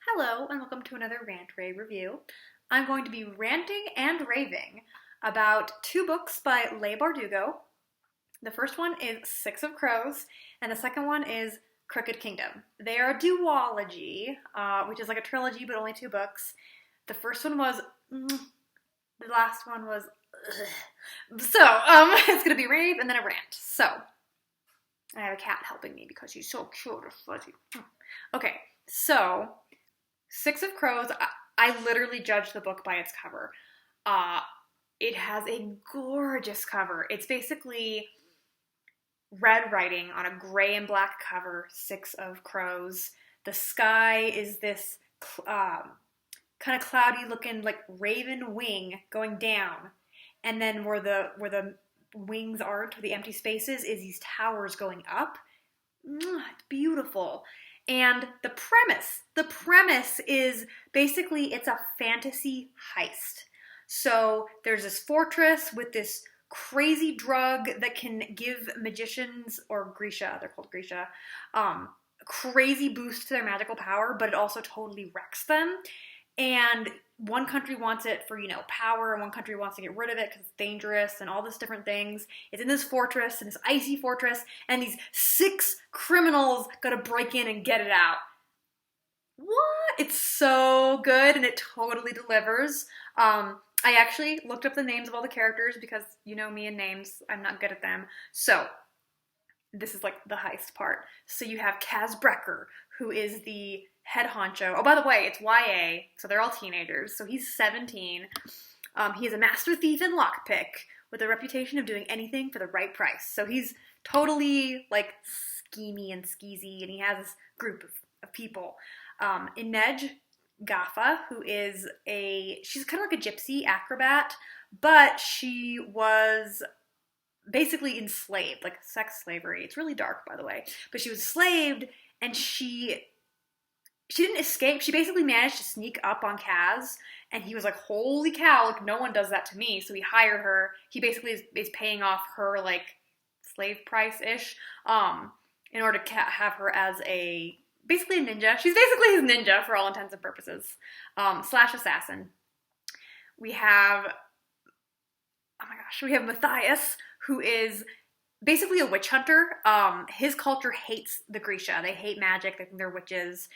Hello and welcome to another Rant Rave review. I'm going to be ranting and raving about two books by Leigh Bardugo. The first one is Six of Crows and the second one is Crooked Kingdom. They are a duology, which is like a trilogy but only two books. The first one was, the last one was, it's going to be rave and then a rant. So, I have a cat helping me because she's so cute and fuzzy. Okay, so Six of Crows, I literally judged the book by its cover. It has a gorgeous cover. It's basically red writing on a gray and black cover, Six of Crows. The sky is this kind of cloudy looking like raven wing going down. And then where the wings aren't, where the empty spaces, is these towers going up. It's beautiful. And the premise is basically it's a fantasy heist. So there's this fortress with this crazy drug that can give magicians, or Grisha, they're called Grisha, crazy boost to their magical power, but it also totally wrecks them. And one country wants it for, power, and one country wants to get rid of it because it's dangerous and all this different things. It's in this fortress, in this icy fortress, and these 6 criminals gotta break in and get it out. What? It's so good, and it totally delivers. I actually looked up the names of all the characters because you know me and names, I'm not good at them. So, this is like the heist part. So you have Kaz Brecker, who is the head honcho. Oh, by the way, it's YA, so they're all teenagers. So he's 17. He is a master thief and lockpick with a reputation of doing anything for the right price. So he's totally like schemy and skeezy, and he has this group of people. Inej Gaffa, who is she's kind of like a gypsy acrobat, but she was basically enslaved, like sex slavery. It's really dark, by the way. But she was enslaved, and she didn't escape. She basically managed to sneak up on Kaz, and he was like, holy cow, like, no one does that to me. So he hired her. He basically is paying off her, like, slave price-ish, in order to have her as basically a ninja. She's basically his ninja for all intents and purposes, slash assassin. We have Matthias, who is basically a witch hunter. His culture hates the Grisha. They hate magic. They think they're witches.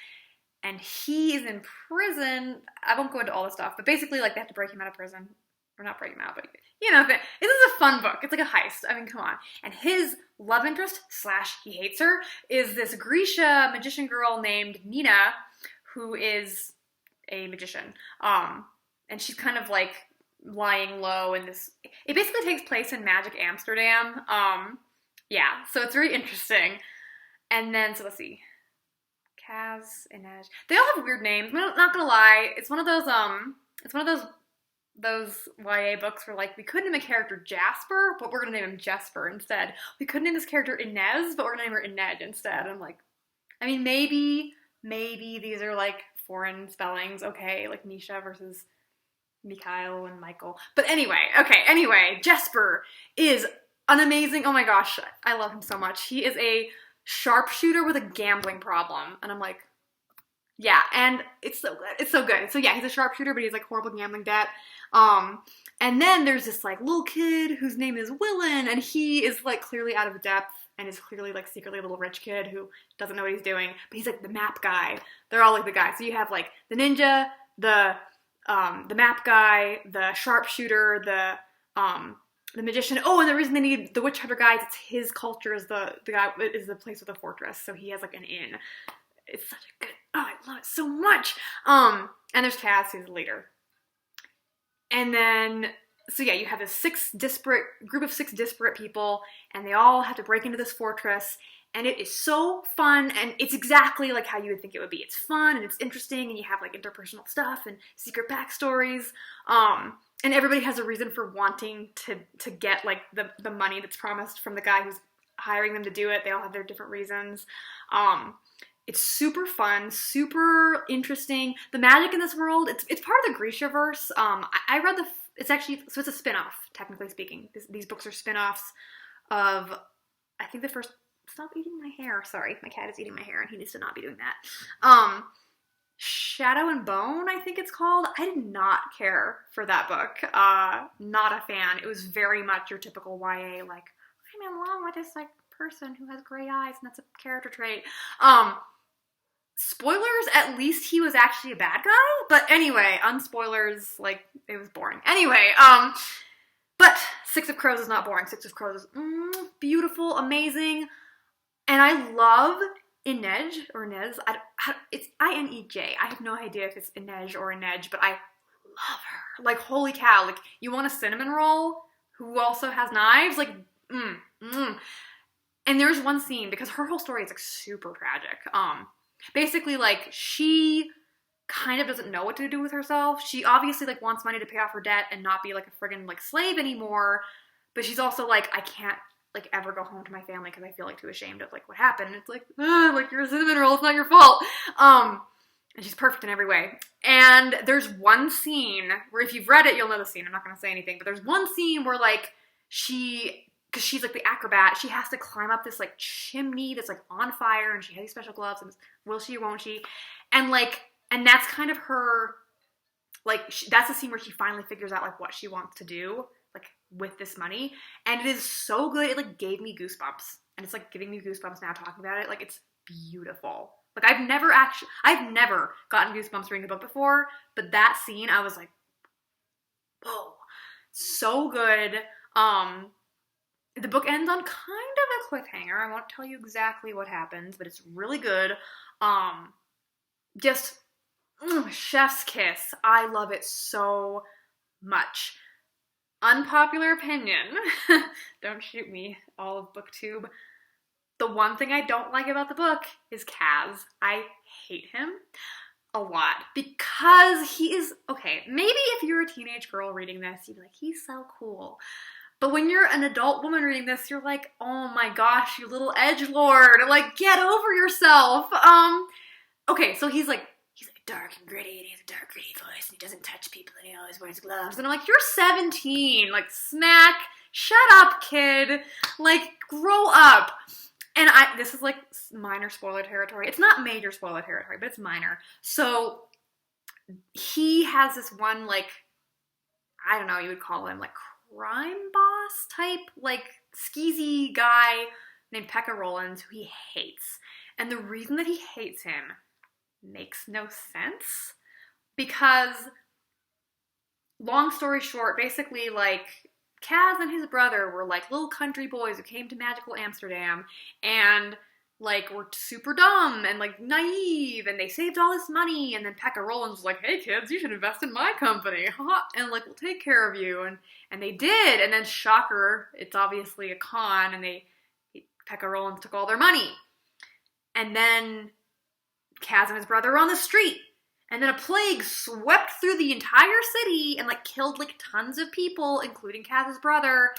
And he is in prison. I won't go into all the stuff, but basically, like, they have to break him out of prison. Or not break him out, but, this is a fun book. It's like a heist. I mean, come on. And his love interest, slash he hates her, is this Grisha magician girl named Nina, who is a magician. And she's kind of, like, lying low in this. It basically takes place in Magic Amsterdam. So it's very interesting. And then, so let's see. Kaz, Inej. They all have weird names. I'm not gonna lie. It's one of those YA books where, like, we could name a character Jasper, but we're gonna name him Jesper instead. We could name this character Inez, but we're gonna name her Inej instead. I'm like, I mean, maybe these are, like, foreign spellings. Okay, like Misha versus Mikhail and Michael. But anyway, Jesper is an amazing, oh my gosh, I love him so much. He is a sharpshooter with a gambling problem. And I'm like, yeah, and it's so good. It's so good. So yeah, he's a sharpshooter, but he's like horrible gambling debt. And then there's this like little kid whose name is Willen, and he is like clearly out of depth and is clearly like secretly a little rich kid who doesn't know what he's doing, but he's like the map guy. They're all like the guys. So you have like the ninja, the map guy, the sharpshooter, the magician. Oh, and the reason they need the witch hunter guys, it's his culture is the guy is the place with the fortress, so he has like an inn. It's such a good, I love it so much. And there's Kaz, who's the leader. And then, so yeah, you have this group of 6 disparate people, and they all have to break into this fortress, and it is so fun, and it's exactly like how you would think it would be. It's fun, and it's interesting, and you have like interpersonal stuff, and secret backstories, and everybody has a reason for wanting to get like the money that's promised from the guy who's hiring them to do it. They all have their different reasons. It's super fun, super interesting. The magic in this world, it's part of the Grishaverse. I read it's a spin-off, technically speaking. These books are spin-offs of, I think the first, stop eating my hair. Sorry, my cat is eating my hair and he needs to not be doing that. Shadow and Bone, I think it's called. I did not care for that book. Not a fan. It was very much your typical YA, like, I'm in love with this, like, person who has gray eyes, and that's a character trait. Spoilers, at least he was actually a bad guy. But anyway, unspoilers, like, it was boring. Anyway, but Six of Crows is not boring. Six of Crows is beautiful, amazing. And I love Inej, or Inez. It's I-N-E-J. I have no idea if it's Inej or Inej, but I love her. Like, holy cow. Like, you want a cinnamon roll who also has knives? Like, And there's one scene, because her whole story is, like, super tragic. Basically, like, she kind of doesn't know what to do with herself. She obviously, like, wants money to pay off her debt and not be, like, a friggin', like, slave anymore. But she's also like, I can't, like, ever go home to my family because I feel, like, too ashamed of, like, what happened. And it's like, like, you're a cinnamon roll, it's not your fault. And she's perfect in every way. And there's one scene where, if you've read it, you'll know the scene. I'm not going to say anything. But there's one scene where, like, because she's, like, the acrobat, she has to climb up this, like, chimney that's, like, on fire, and she has these special gloves, and will she or won't she? And, like, and that's kind of her, like, that's the scene where she finally figures out, like, what she wants to do, like, with this money. And it is so good. It, like, gave me goosebumps. And it's, like, giving me goosebumps now talking about it. Like, it's beautiful. Like, I've never gotten goosebumps reading the book before, but that scene, I was like, whoa, so good. The book ends on kind of a cliffhanger. I won't tell you exactly what happens, but it's really good. Just chef's kiss. I love it so much. Unpopular opinion. Don't shoot me, all of BookTube. The one thing I don't like about the book is Kaz. I hate him a lot because he is, okay, maybe if you're a teenage girl reading this, you'd be like, he's so cool. But when you're an adult woman reading this, you're like, oh my gosh, you little edgelord, like, get over yourself. Okay, so he's dark and gritty, and he has a dark, gritty voice, and he doesn't touch people, and he always wears gloves. And I'm like, you're 17, like, smack, shut up, kid, like, grow up. And this is, like, minor spoiler territory. It's not major spoiler territory, but it's minor. So he has this one, like, I don't know, you would call him, like, crime boss type, like, skeezy guy named Pekka Rollins, who he hates. And the reason that he hates him makes no sense, because, long story short, basically, like, Kaz and his brother were, like, little country boys who came to magical Amsterdam and, like, were super dumb and, like, naive, and they saved all this money, and then Pekka Rollins was like, hey kids, you should invest in my company, and, like, we'll take care of you, and they did, and then shocker, it's obviously a con, and Pekka Rollins took all their money, and then Kaz and his brother were on the street, and then a plague swept through the entire city and, like, killed, like, tons of people, including Kaz's brother.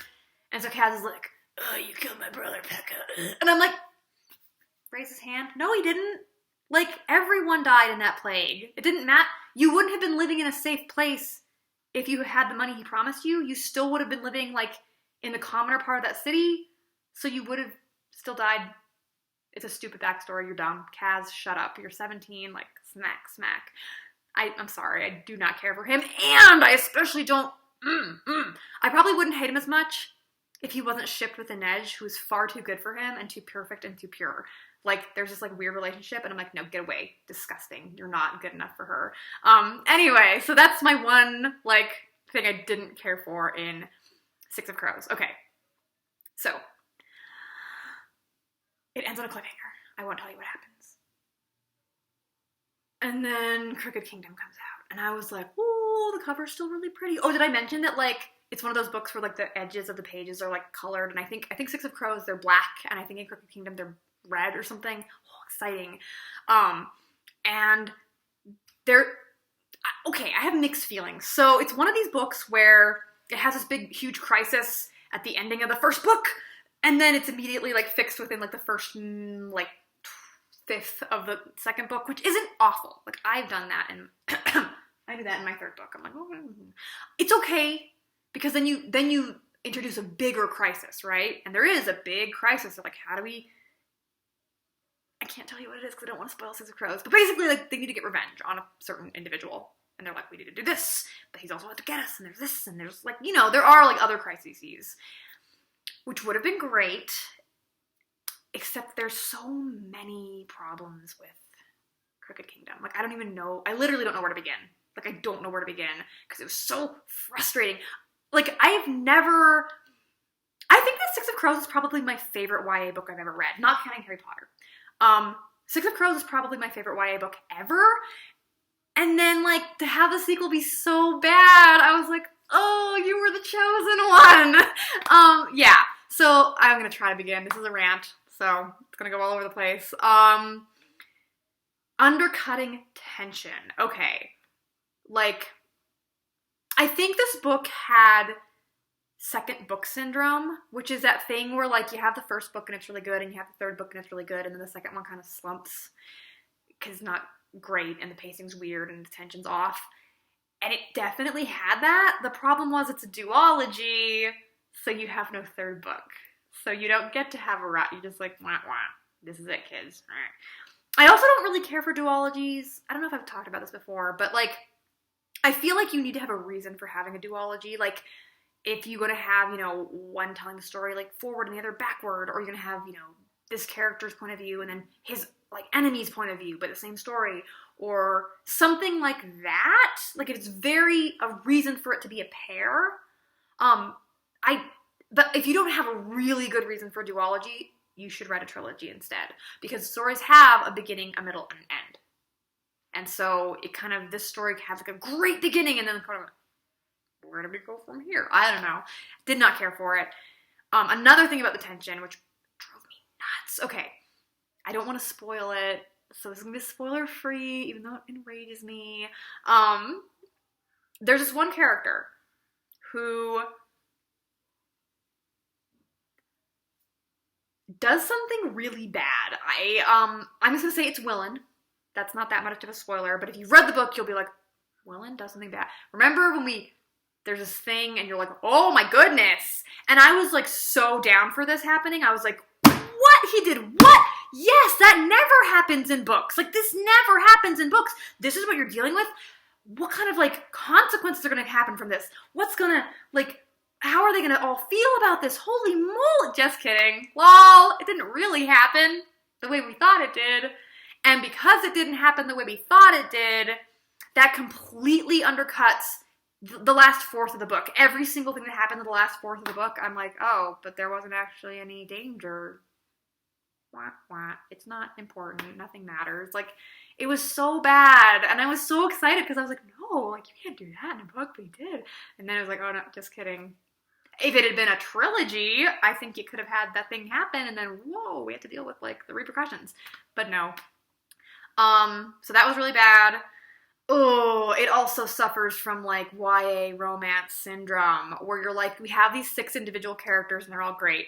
And so Kaz is like, oh, you killed my brother, Pekka. And I'm like, raise his hand. No, he didn't. Like, everyone died in that plague. It didn't matter. You wouldn't have been living in a safe place if you had the money he promised you. You still would have been living, like, in the commoner part of that city. So you would have still died. It's a stupid backstory. You're dumb. Kaz, shut up. You're 17. Like, smack. I'm sorry. I do not care for him. And I especially don't... I probably wouldn't hate him as much if he wasn't shipped with Inej, who's far too good for him and too perfect and too pure. Like, there's this, like, weird relationship, and I'm like, no, get away. Disgusting. You're not good enough for her. Anyway, so that's my one, like, thing I didn't care for in Six of Crows. Okay. So, it ends on a cliffhanger. I won't tell you what happens. And then Crooked Kingdom comes out. And I was like, oh, the cover's still really pretty. Oh, did I mention that, like, it's one of those books where, like, the edges of the pages are, like, colored. And I think Six of Crows, they're black. And I think in Crooked Kingdom, they're red or something. Oh, exciting. And okay, I have mixed feelings. So it's one of these books where it has this big, huge crisis at the ending of the first book. And then it's immediately, like, fixed within, like, the first, like, fifth of the second book, which isn't awful. Like, I've done that, and I do that in my third book. I'm like, oh, it's okay, because then you introduce a bigger crisis, right? And there is a big crisis of, like, how do we can't tell you what it is because I don't want to spoil Six of Crows. But basically, like, they need to get revenge on a certain individual. And they're like, we need to do this, but he's also out to get us, and there's this, and there's, like, you know, there are, like, other crises, which would have been great, except there's so many problems with Crooked Kingdom. Like, I literally don't know where to begin. Like, I don't know where to begin, because it was so frustrating. Like, I think that Six of Crows is probably my favorite YA book I've ever read, not counting Harry Potter. Six of Crows is probably my favorite YA book ever, and then, like, to have the sequel be so bad, I was like, oh, you were the chosen one. Yeah, so I'm gonna try to begin. This is a rant, so it's gonna go all over the place. Undercutting tension. Okay. Like, I think this book had second book syndrome, which is that thing where, like, you have the first book and it's really good, and you have the third book and it's really good, and then the second one kind of slumps because it's not great and the pacing's weird and the tension's off. And it definitely had that. The problem was it's a duology, so you have no third book. So you don't get to have a rat. You're just like, wah, wah. This is it, kids. I also don't really care for duologies. I don't know if I've talked about this before, but, like, I feel like you need to have a reason for having a duology. Like, if you're going to have, you know, one telling the story, like, forward and the other backward, or you're going to have, you know, this character's point of view and then his, like, enemy's point of view, but the same story, or something like that. Like, it's a reason for it to be a pair. But if you don't have a really good reason for a duology, you should write a trilogy instead, because stories have a beginning, a middle, and an end. And so this story has, like, a great beginning, and then kind of, where do we go from here? I don't know. Did not care for it. Another thing about the tension, which drove me nuts. Okay, I don't want to spoil it, so this is going to be spoiler-free, even though it enrages me. There's this one character who does something really bad. I'm just going to say it's Willen. That's not that much of a spoiler, but if you've read the book, you'll be like, Willen does something bad. Remember when there's this thing and you're like, oh my goodness. And I was, like, so down for this happening. I was like, what? He did what? Yes, that never happens in books. Like, this never happens in books. This is what you're dealing with. What kind of, like, consequences are going to happen from this? What's going to, like, how are they going to all feel about this? Holy moly. Just kidding. Lol. It didn't really happen the way we thought it did. And because it didn't happen the way we thought it did, that completely undercuts the last fourth of the book. Every single thing that happened in the last fourth of the book, I'm like, oh, but there wasn't actually any danger. Wah, wah. It's not important. Nothing matters. Like, it was so bad. And I was so excited because I was like, no, like, you can't do that in a book, but he did. And then I was like, oh, no, just kidding. If it had been a trilogy, I think you could have had that thing happen, and then, whoa, we had to deal with, like, the repercussions. But no. So that was really bad. Oh, it also suffers from, like, YA romance syndrome, where you're like, we have these 6 individual characters, and they're all great.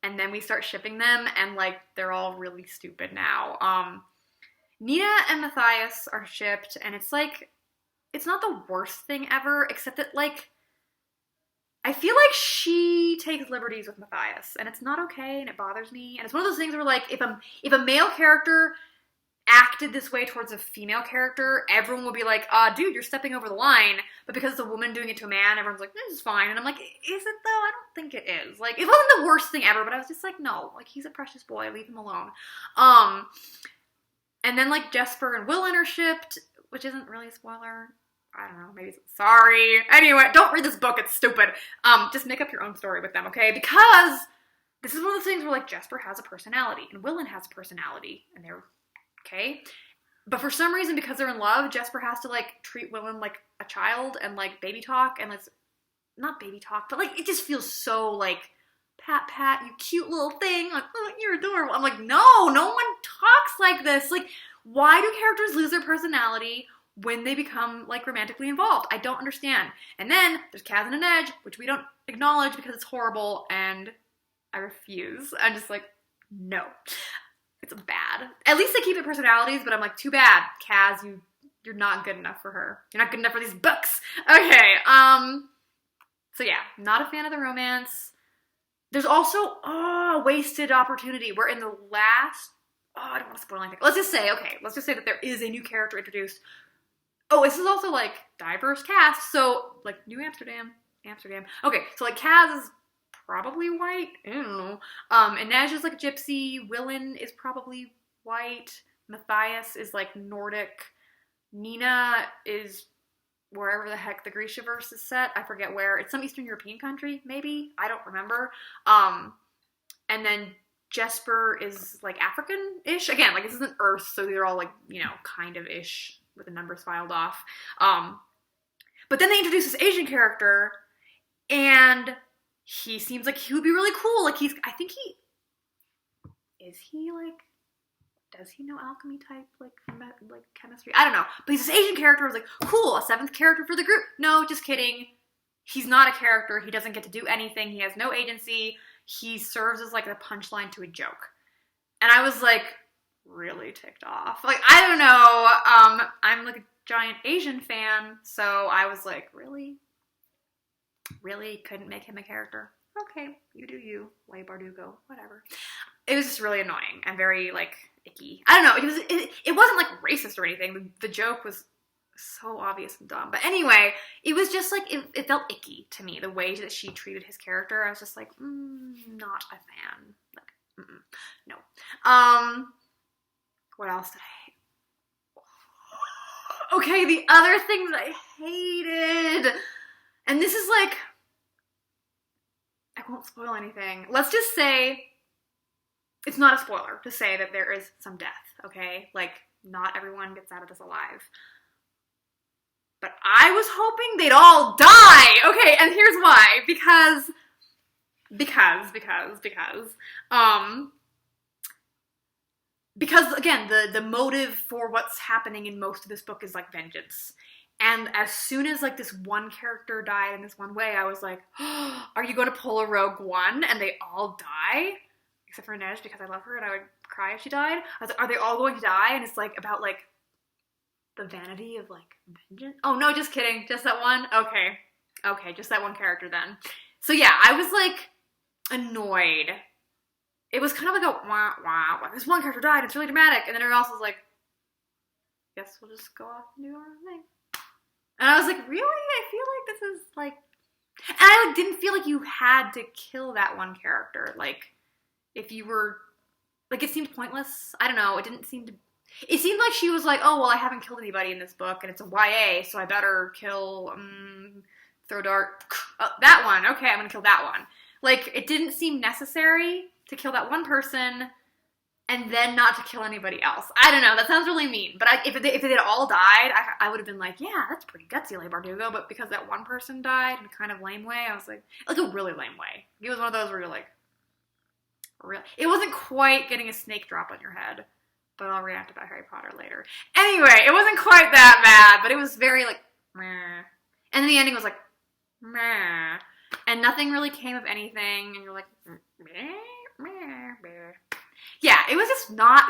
And then we start shipping them, and, like, they're all really stupid now. Nina and Matthias are shipped, and it's, like, it's not the worst thing ever, except that, like, I feel like she takes liberties with Matthias, and it's not okay, and it bothers me. And it's one of those things where, like, if a male character acted this way towards a female character, everyone would be like, dude, you're stepping over the line. But because it's a woman doing it to a man, everyone's like, this is fine. And I'm like, is it though? I don't think it is. Like, it wasn't the worst thing ever, but I was just like, no, like, he's a precious boy, leave him alone. And then, like, Jesper and Willen are shipped, which isn't really a spoiler. I don't know, maybe sorry. Anyway, don't read this book, it's stupid. Just make up your own story with them, okay? Because this is one of those things where, like, Jesper has a personality, and Willen has a personality, and they're okay? But for some reason, because they're in love, Jesper has to, like, treat Willen like a child, and, like, baby talk, and it's not baby talk, but, like, it just feels so, like, pat, you cute little thing, like, oh, you're adorable. I'm like, no one talks like this. Like, why do characters lose their personality when they become, like, romantically involved? I don't understand. And then there's Kaz and Edge, which we don't acknowledge because it's horrible, and I refuse. I'm just like, no. It's bad. At least they keep their personalities, but I'm like, too bad, Kaz, you're not good enough for her. You're not good enough for these books. Okay, so yeah, not a fan of the romance. There's also, a wasted opportunity. We're in the last I don't want to spoil anything. Let's just say that there is a new character introduced. Oh, this is also, like, diverse cast, so, like, New Amsterdam. Okay, so, like, Kaz is probably white. I don't know. Inej is, like, a gypsy. Willen is probably white. Matthias is, like, Nordic. Nina is wherever the heck the Grishaverse is set. I forget where. It's some Eastern European country, maybe? I don't remember. And then Jesper is, like, African-ish. Again, like, this isn't Earth, so they're all, like, you know, kind of-ish with the numbers filed off. But then they introduce this Asian character, and he seems like he would be really cool. Like, does he know alchemy type, like chemistry? I don't know. But he's this Asian character. I was like, cool, a 7th character for the group. No, just kidding. He's not a character. He doesn't get to do anything. He has no agency. He serves as, like, the punchline to a joke. And I was, like, really ticked off. Like, I don't know. I'm, like, a giant Asian fan, so I was like, really? Really? Couldn't make him a character? Okay, you do you, Leigh Bardugo, whatever. It was just really annoying and very, like, icky. I don't know, it wasn't, like, racist or anything. The joke was so obvious and dumb. But anyway, it was just, like, it felt icky to me, the way that she treated his character. I was just like, not a fan. Like, no. What else did I hate? Okay, the other thing that I hated, and this is, like, I won't spoil anything. Let's just say, it's not a spoiler to say that there is some death, okay? Like, not everyone gets out of this alive. But I was hoping they'd all die! Okay, and here's why. Because, again, the motive for what's happening in most of this book is, like, vengeance. And as soon as, like, this one character died in this one way, I was like, oh, are you going to pull a Rogue One and they all die? Except for Inej, because I love her and I would cry if she died. I was like, are they all going to die? And it's, like, about, like, the vanity of, like, vengeance. Oh, no, just kidding. Just that one? Okay, just that one character then. So, yeah, I was, like, annoyed. It was kind of like a wah. This one character died, it's really dramatic. And then everyone else was like, guess we'll just go off and do our own thing. And I was like, really? I feel like this is, like... And I didn't feel like you had to kill that one character. Like, if you were... Like, it seemed pointless. I don't know. It didn't seem to... It seemed like she was like, oh, well, I haven't killed anybody in this book, and it's a YA, so I better kill... throw dart... that one. Okay, I'm gonna kill that one. Like, it didn't seem necessary to kill that one person... and then not to kill anybody else. I don't know, that sounds really mean. But if they had all died, I would have been like, yeah, that's pretty gutsy, Leigh Bardugo. But because that one person died in a kind of lame way, I was like a really lame way. It was one of those where you're like, real. It wasn't quite getting a snake drop on your head. But I'll rant about Harry Potter later. Anyway, it wasn't quite that bad, but it was very, like, meh. And then the ending was like, meh. And nothing really came of anything, and you're like, meh. Yeah, it was just not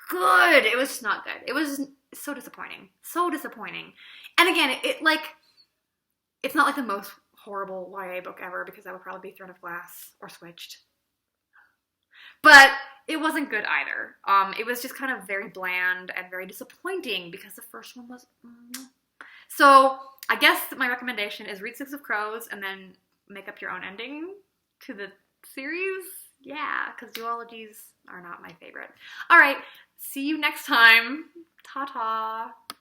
good. It was just not good. It was so disappointing. So disappointing. And again, it's not like the most horrible YA book ever, because that would probably be Throne of Glass or Switched. But it wasn't good either. It was just kind of very bland and very disappointing, because the first one was... So, I guess my recommendation is read Six of Crows and then make up your own ending to the series. Yeah, because duologies are not my favorite. All right, see you next time. Ta-ta.